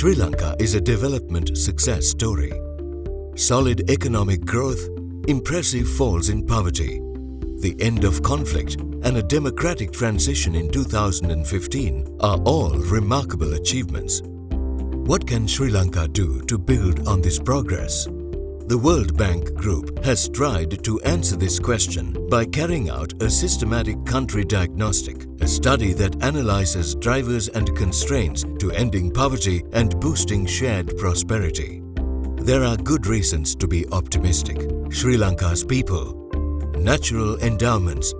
Sri Lanka is a development success story. Solid economic growth, impressive falls in poverty, the end of conflict and a democratic transition in 2015 are all remarkable achievements. What can Sri Lanka do to build on this progress? The World Bank Group has tried to answer this question by carrying out a systematic country diagnostic, a study that analyzes drivers and constraints to ending poverty and boosting shared prosperity. There are good reasons to be optimistic. Sri Lanka's people, natural endowments,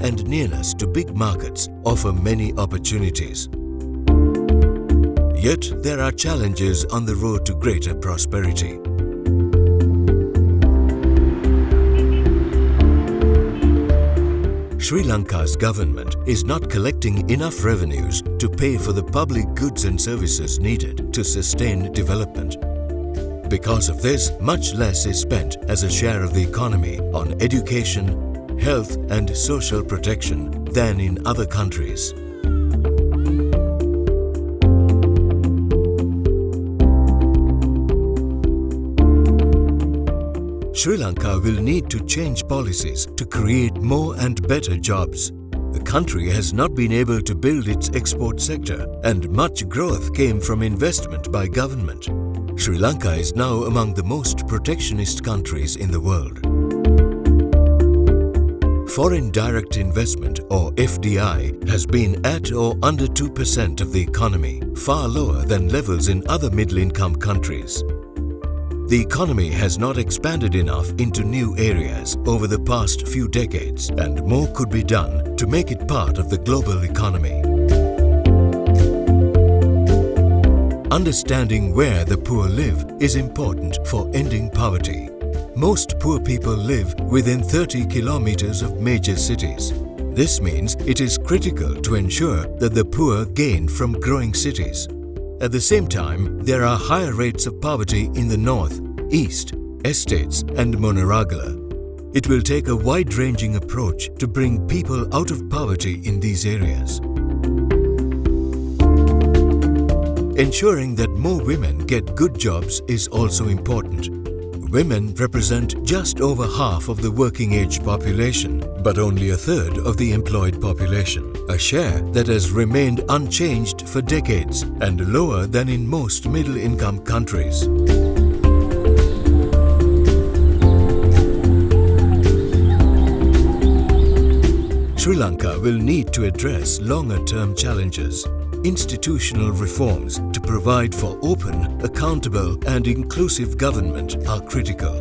and nearness to big markets offer many opportunities. Yet there are challenges on the road to greater prosperity. Sri Lanka's government is not collecting enough revenues to pay for the public goods and services needed to sustain development. Because of this, much less is spent as a share of the economy on education, health and social protection than in other countries. Sri Lanka will need to change policies to create more and better jobs. The country has not been able to build its export sector, and much growth came from investment by government. Sri Lanka is now among the most protectionist countries in the world. Foreign direct investment, or FDI, has been at or under 2% of the economy, far lower than levels in other middle-income countries. The economy has not expanded enough into new areas over the past few decades, and more could be done to make it part of the global economy. Understanding where the poor live is important for ending poverty. Most poor people live within 30 kilometers of major cities. This means it is critical to ensure that the poor gain from growing cities. At the same time, there are higher rates of poverty in the north, east, estates and Monaragala. It will take a wide-ranging approach to bring people out of poverty in these areas. Ensuring that more women get good jobs is also important. Women represent just over half of the working-age population, but only a third of the employed population, a share that has remained unchanged for decades and lower than in most middle-income countries. Sri Lanka will need to address longer-term challenges. Institutional reforms to provide for open, accountable and inclusive government are critical.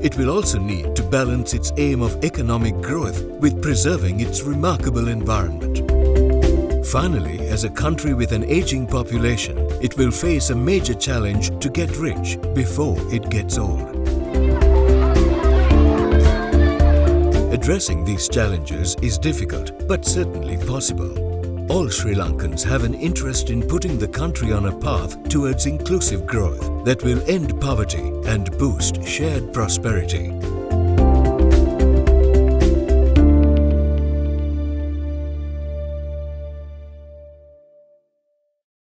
It will also need to balance its aim of economic growth with preserving its remarkable environment. Finally, as a country with an aging population, it will face a major challenge to get rich before it gets old. Addressing these challenges is difficult, but certainly possible. All Sri Lankans have an interest in putting the country on a path towards inclusive growth that will end poverty and boost shared prosperity.